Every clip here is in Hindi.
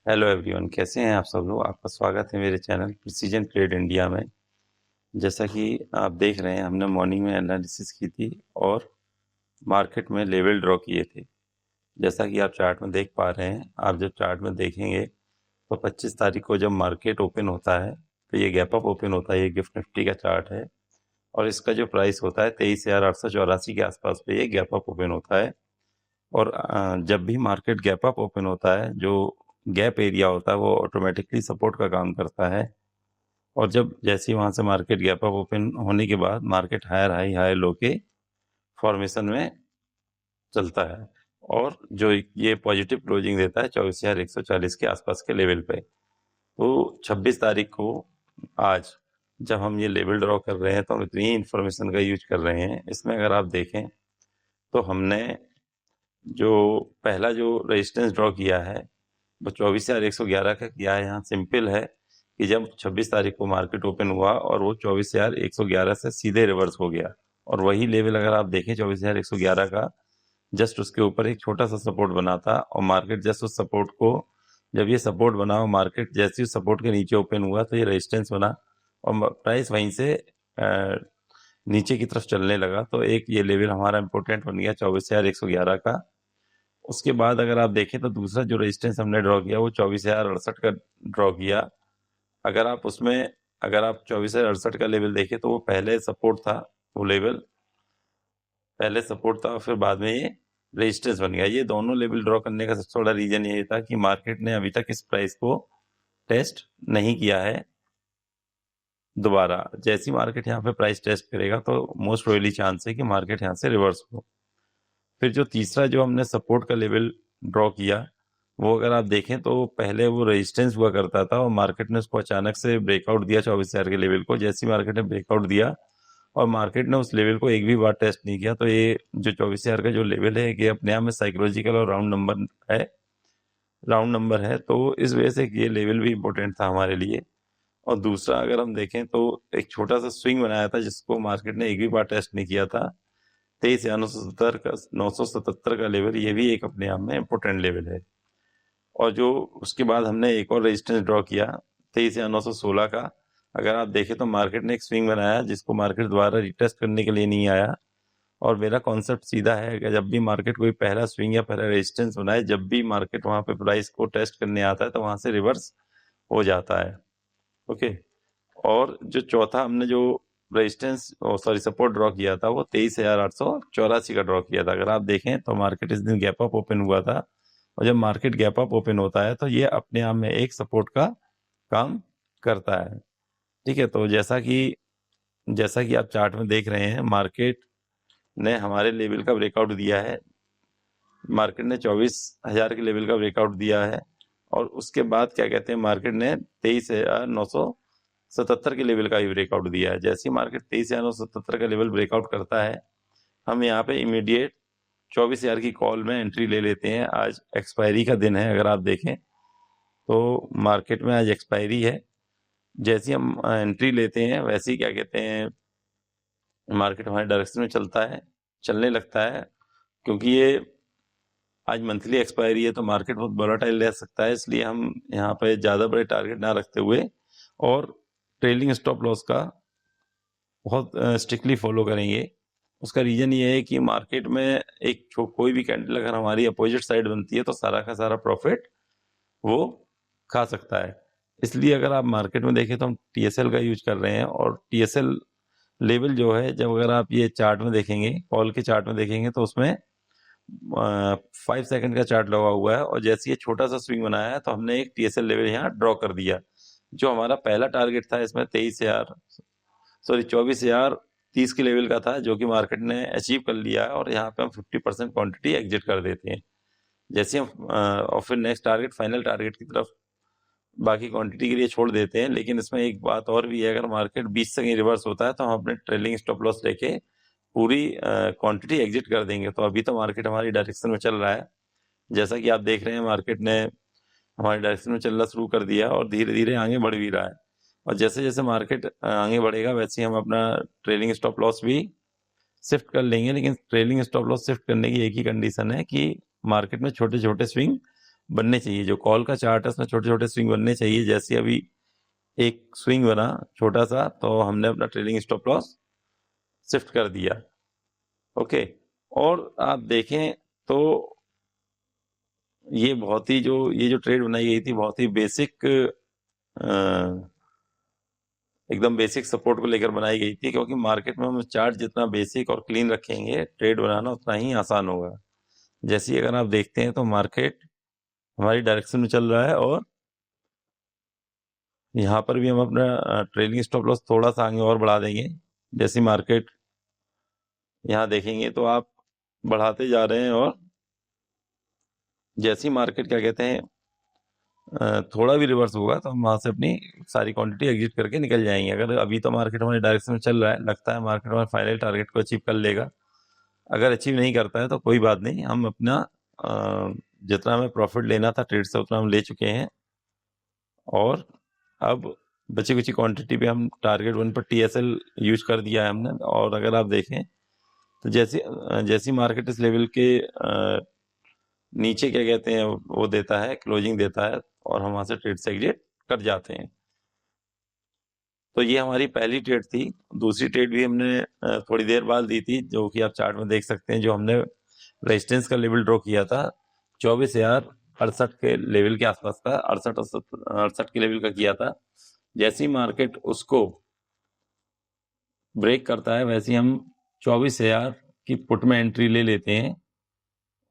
हेलो एवरीवन, कैसे हैं आप सब लोग। आपका स्वागत है मेरे चैनल प्रिसीजन ट्रेड इंडिया में। जैसा कि आप देख रहे हैं, हमने मॉर्निंग में एनालिसिस की थी और मार्केट में लेवल ड्रॉ किए थे। जैसा कि आप चार्ट में देख पा रहे हैं, आप जब चार्ट में देखेंगे तो 25 तारीख को जब मार्केट ओपन होता है तो ये गैप अप ओपन होता है। ये गिफ्ट निफ्टी का चार्ट है और इसका जो प्राइस होता है 23,884 के आसपास पे ये गैप अप ओपन होता है। और जब भी मार्केट गैप अप ओपन होता है, जो गैप एरिया होता है वो ऑटोमेटिकली सपोर्ट का काम करता है। और जब जैसे ही वहाँ से मार्केट गैप अप ओपन होने के बाद market higher high high low के फॉर्मेशन में चलता है और जो ये पॉजिटिव क्लोजिंग देता है 24,140 के आसपास के लेवल पे। तो 26 तारीख को आज जब हम ये लेवल ड्रॉ कर रहे हैं तो हम इतनी इंफॉर्मेशन का यूज कर रहे हैं। इसमें अगर आप देखें तो हमने जो पहला जो रेजिस्टेंस ड्रॉ किया है वो 24,111 का किया है। यहाँ सिंपल है कि जब 26 तारीख को मार्केट ओपन हुआ और वो 24,111 से सीधे रिवर्स हो गया और वही लेवल अगर आप देखें 24,111 का, जस्ट उसके ऊपर एक छोटा सा सपोर्ट बना था और मार्केट जस्ट उस सपोर्ट को, जब ये सपोर्ट बना और मार्केट जैसे उस सपोर्ट के नीचे ओपन हुआ तो ये रेजिस्टेंस बना और प्राइस वहीं से नीचे की तरफ चलने लगा। तो एक ये लेवल हमारा इंपॉर्टेंट बन गया 24,111 का। उसके बाद अगर आप देखें तो दूसरा जो रेजिस्टेंस हमने ड्रॉ किया वो 24,068 का ड्रॉ किया। अगर आप उसमें अगर आप 24,068 का लेवल देखें तो वो पहले सपोर्ट था, वो लेवल पहले सपोर्ट था और फिर बाद में ये रेजिस्टेंस बन गया। ये दोनों लेवल ड्रॉ करने का सबसे बड़ा रीजन ये था कि मार्केट ने अभी तक इस प्राइस को टेस्ट नहीं किया है। दोबारा जैसी मार्केट यहाँ पे प्राइस टेस्ट करेगा तो मोस्ट प्रोबेबली चांस है कि मार्केट यहाँ से रिवर्स हो। फिर जो तीसरा जो हमने सपोर्ट का लेवल ड्रॉ किया वो अगर आप देखें तो पहले वो रेजिस्टेंस हुआ करता था और मार्केट ने उसको अचानक से ब्रेकआउट दिया 24,000 के लेवल को। जैसे ही मार्केट ने ब्रेकआउट दिया और मार्केट ने उस लेवल को एक भी बार टेस्ट नहीं किया, तो ये जो 24,000 का जो लेवल है ये अपने आप में साइकोलॉजिकल और राउंड नंबर है। तो इस वजह से ये लेवल भी इम्पोर्टेंट था हमारे लिए। और दूसरा अगर हम देखें तो एक छोटा सा स्विंग बनाया था जिसको मार्केट ने एक भी बार टेस्ट नहीं किया था, 23,977 का लेवल। ये भी एक अपने आप में इम्पोर्टेंट लेवल है। और जो उसके बाद हमने एक और रेजिस्टेंस ड्रॉ किया 23,916 का। अगर आप देखें तो मार्केट ने एक स्विंग बनाया जिसको मार्केट दोबारा रिटेस्ट करने के लिए नहीं आया। और मेरा कॉन्सेप्ट सीधा है कि जब भी मार्केट कोई पहला स्विंग या पहला रेजिस्टेंस बनाए, जब भी मार्केट वहां पे प्राइस को टेस्ट करने आता है तो वहां से रिवर्स हो जाता है। ओके। और जो चौथा हमने जो रेजिस्टेंस सॉरी सपोर्ट ड्रॉ किया था वो 23,884 का ड्रॉ किया था। अगर आप देखें तो मार्केट इस दिन गैप अप ओपन हुआ था और जब मार्केट गैप अप ओपन होता है तो ये अपने आप में एक सपोर्ट का काम करता है। ठीक है। तो जैसा कि आप चार्ट में देख रहे हैं, मार्केट ने हमारे लेवल का ब्रेकआउट दिया है। मार्केट ने 24,000 के लेवल का ब्रेकआउट दिया है और उसके बाद क्या कहते हैं, मार्केट ने 23,977 के लेवल का भी ब्रेकआउट दिया है। जैसे ही मार्केट 23,977 का लेवल ब्रेकआउट करता है, हम यहाँ पे इमीडिएट 24,000 की कॉल में एंट्री ले लेते हैं। आज एक्सपायरी का दिन है, अगर आप देखें तो मार्केट में आज एक्सपायरी है। जैसे ही हम एंट्री लेते हैं वैसे ही क्या कहते हैं, मार्केट हमारे डायरेक्शन में चलने लगता है। क्योंकि ये आज मंथली एक्सपायरी है तो मार्केट बहुत वोलेटाइल रह सकता है, इसलिए हम यहाँ पे ज़्यादा बड़े टारगेट ना रखते हुए और ट्रेलिंग स्टॉप लॉस का बहुत स्ट्रिक्टली फॉलो करेंगे। उसका रीजन ये है कि मार्केट में कोई भी कैंडल अगर हमारी अपोजिट साइड बनती है तो सारा का सारा प्रॉफिट वो खा सकता है। इसलिए अगर आप मार्केट में देखें तो हम टीएसएल का यूज कर रहे हैं और टीएसएल लेवल जो है, जब अगर आप ये चार्ट में देखेंगे, कॉल के चार्ट में देखेंगे तो उसमें 5 सेकंड का चार्ट लगा हुआ है और जैसे ये छोटा सा स्विंग बनाया है तो हमने एक टीएसएल लेवल यहाँ ड्रॉ कर दिया। जो हमारा पहला टारगेट था इसमें 24,030 के लेवल का था, जो कि मार्केट ने अचीव कर लिया है और यहाँ पे हम 50% क्वांटिटी एग्जिट कर देते हैं। जैसे हम और फिर नेक्स्ट टारगेट, फाइनल टारगेट की तरफ बाकी क्वांटिटी के लिए छोड़ देते हैं। लेकिन इसमें एक बात और भी है, अगर मार्केट 20 से कहीं रिवर्स होता है तो हम अपने ट्रेलिंग स्टॉप लॉस लेके पूरी क्वांटिटी एग्जिट कर देंगे। तो अभी तो मार्केट हमारी डायरेक्शन में चल रहा है, जैसा कि आप देख रहे हैं मार्केट ने हमारी डायरेक्शन में चलना शुरू कर दिया और धीरे धीरे आगे बढ़ भी रहा है। और जैसे जैसे मार्केट आगे बढ़ेगा वैसे ही हम अपना ट्रेलिंग स्टॉप लॉस भी शिफ्ट कर लेंगे। लेकिन ट्रेलिंग स्टॉप लॉस शिफ्ट करने की एक ही कंडीशन है कि मार्केट में छोटे छोटे स्विंग बनने चाहिए। जो कॉल का चार्ट है उसमें छोटे छोटे स्विंग बनने चाहिए। जैसे अभी एक स्विंग बना छोटा सा, तो हमने अपना ट्रेलिंग स्टॉप लॉस शिफ्ट कर दिया। ओके, और आप देखें तो ये बहुत ही ये जो ट्रेड बनाई गई थी बहुत ही बेसिक, एकदम बेसिक सपोर्ट को लेकर बनाई गई थी, क्योंकि मार्केट में हम चार्ट जितना बेसिक और क्लीन रखेंगे ट्रेड बनाना उतना ही आसान होगा। जैसे ही अगर आप देखते हैं तो मार्केट हमारी डायरेक्शन में चल रहा है, और यहाँ पर भी हम अपना ट्रेलिंग स्टॉप लॉस थोड़ा सा आगे और बढ़ा देंगे। जैसे मार्केट यहाँ देखेंगे तो आप बढ़ाते जा रहे हैं, और जैसी मार्केट क्या कहते हैं थोड़ा भी रिवर्स होगा तो हम वहां से अपनी सारी क्वांटिटी एग्जिट करके निकल जाएंगे। अगर अभी तो मार्केट हमारे डायरेक्शन में चल रहा है, लगता है मार्केट हमारे फाइनल टारगेट को अचीव कर लेगा। अगर अचीव नहीं करता है तो कोई बात नहीं, हम अपना जितना हमें प्रॉफिट लेना था ट्रेड से उतना हम ले चुके हैं, और अब बची कुची क्वांटिटी पे हम टारगेट 1 पर TSL यूज कर दिया है हमने। और अगर आप देखें तो जैसी मार्केट इस लेवल के नीचे क्या कहते हैं वो देता है, क्लोजिंग देता है, और हम वहां से ट्रेड से एग्जिट कर जाते हैं। तो ये हमारी पहली ट्रेड थी। दूसरी ट्रेड भी हमने थोड़ी देर बाद दी थी, जो कि आप चार्ट में देख सकते हैं। जो हमने रेजिस्टेंस का लेवल ड्रॉ किया था 24,068 के लेवल के आसपास का, 68 के लेवल का किया था। जैसे ही मार्केट उसको ब्रेक करता है वैसे ही हम 24,000 की पुट में एंट्री ले लेते हैं,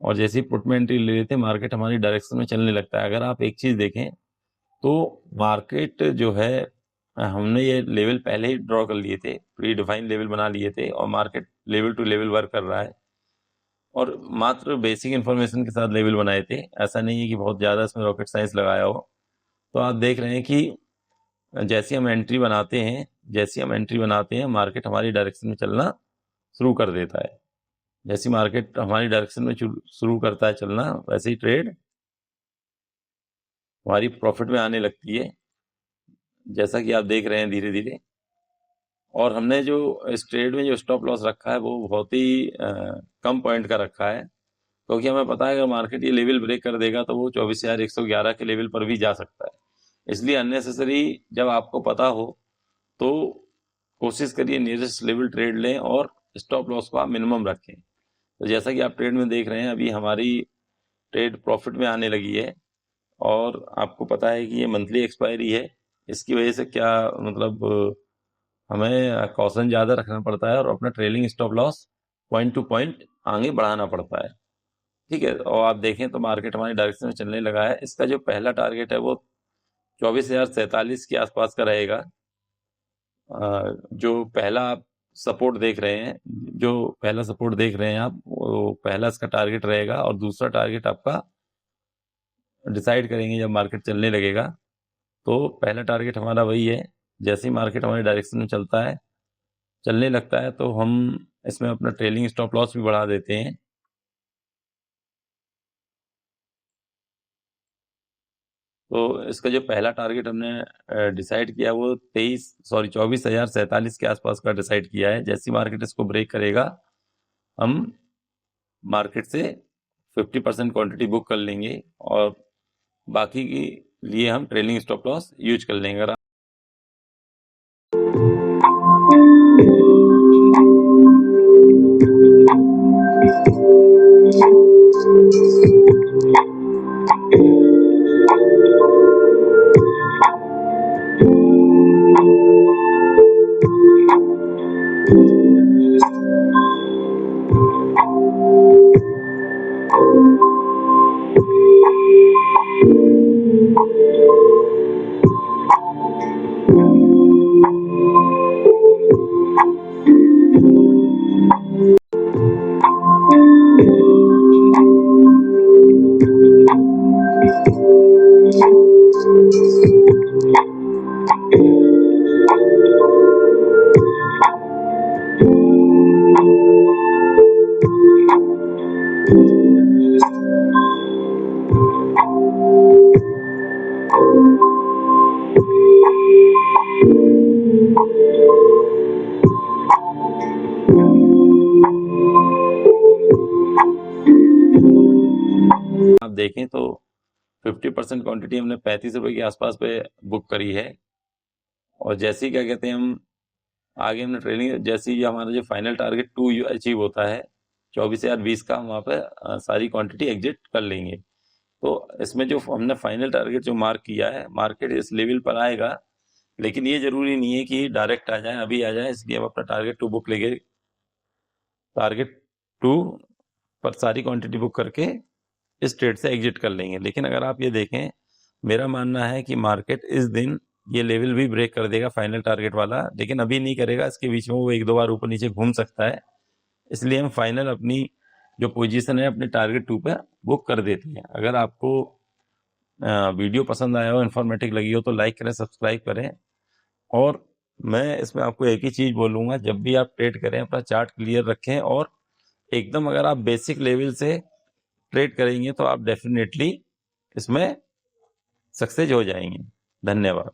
और जैसे ही पुट में एंट्री ले लेते हैं मार्केट हमारी डायरेक्शन में चलने लगता है। अगर आप एक चीज देखें तो मार्केट जो है, हमने ये लेवल पहले ही ड्रॉ कर लिए थे, प्री डिफाइंड लेवल बना लिए थे, और market level to level work कर रहा है, और मात्र बेसिक इन्फॉर्मेशन के साथ लेवल बनाए थे। ऐसा नहीं है कि बहुत ज़्यादा इसमें रॉकेट साइंस लगाया हो। तो आप देख रहे हैं कि जैसे हम एंट्री बनाते हैं मार्केट हमारी डायरेक्शन में चलना शुरू कर देता है। जैसी मार्केट हमारी डायरेक्शन में शुरू करता है चलना, वैसे ही ट्रेड हमारी प्रॉफिट में आने लगती है, जैसा कि आप देख रहे हैं धीरे धीरे। और हमने जो इस ट्रेड में जो स्टॉप लॉस रखा है वो बहुत ही कम पॉइंट का रखा है, क्योंकि हमें पता है अगर मार्केट ये लेवल ब्रेक कर देगा तो वो 24,111 के लेवल पर भी जा सकता है। इसलिए अननेसेसरी जब आपको पता हो तो कोशिश करिए नियरेस्ट लेवल ट्रेड लें, और स्टॉप लॉस को आप मिनिमम रखें। तो जैसा कि आप ट्रेड में देख रहे हैं अभी हमारी ट्रेड प्रॉफिट में आने लगी है, और आपको पता है कि ये मंथली एक्सपायरी है। इसकी वजह से क्या मतलब हमें कॉशन ज़्यादा रखना पड़ता है, और अपना trailing stop loss point two point आगे बढ़ाना पड़ता है। ठीक है, और आप देखें तो मार्केट हमारी डायरेक्शन में चलने लगा है। इसका जो पहला टारगेट है वो 24,047 के आसपास का रहेगा। जो पहला आप सपोर्ट देख रहे हैं, आप वो पहला इसका टारगेट रहेगा, और दूसरा टारगेट आपका डिसाइड करेंगे जब मार्केट चलने लगेगा। तो पहला टारगेट हमारा वही है। जैसे ही मार्केट हमारे डायरेक्शन में चलने लगता है तो हम इसमें अपना ट्रेलिंग स्टॉप लॉस भी बढ़ा देते हैं। तो इसका जो पहला टारगेट हमने डिसाइड किया वो 24,047 के आसपास का डिसाइड किया है। जैसी मार्केट इसको ब्रेक करेगा हम मार्केट से 50% क्वांटिटी बुक कर लेंगे, और बाकी के लिए हम ट्रेलिंग स्टॉप लॉस यूज कर लेंगे। अगर आप देखें तो 50% क्वांटिटी हमने 35 रुपए के आसपास पे बुक करी है। और जैसे ही क्या कहते हैं हम आगे हमने ट्रेनिंग, जैसे ही हमारा जो फाइनल टारगेट 2 अचीव होता है 24,020 का, हम वहाँ पे सारी क्वांटिटी एग्जिट कर लेंगे। तो इसमें जो हमने फाइनल टारगेट जो मार्क किया है, मार्केट इस लेवल पर आएगा, लेकिन ये जरूरी नहीं है कि डायरेक्ट आ जाए, अभी आ जाए। इसलिए हम अपना टारगेट 2 बुक लेंगे, टारगेट 2 पर सारी क्वांटिटी बुक करके इस ट्रेड से एग्जिट कर लेंगे। लेकिन अगर आप ये देखें, मेरा मानना है कि मार्केट इस दिन ये लेवल भी ब्रेक कर देगा फाइनल टारगेट वाला, लेकिन अभी नहीं करेगा। इसके बीच में वो 1-2 बार ऊपर नीचे घूम सकता है। इसलिए हम फाइनल अपनी जो पोजीशन है अपने टारगेट 2 पे बुक कर देते हैं। अगर आपको वीडियो पसंद आया हो, इन्फॉर्मेटिव लगी हो, तो लाइक करें, सब्सक्राइब करें। और मैं इसमें आपको एक ही चीज बोलूंगा, जब भी आप ट्रेड करें अपना चार्ट क्लियर रखें, और एकदम अगर आप बेसिक लेवल से ट्रेड करेंगे तो आप डेफिनेटली इसमें सक्सेस हो जाएंगे। धन्यवाद।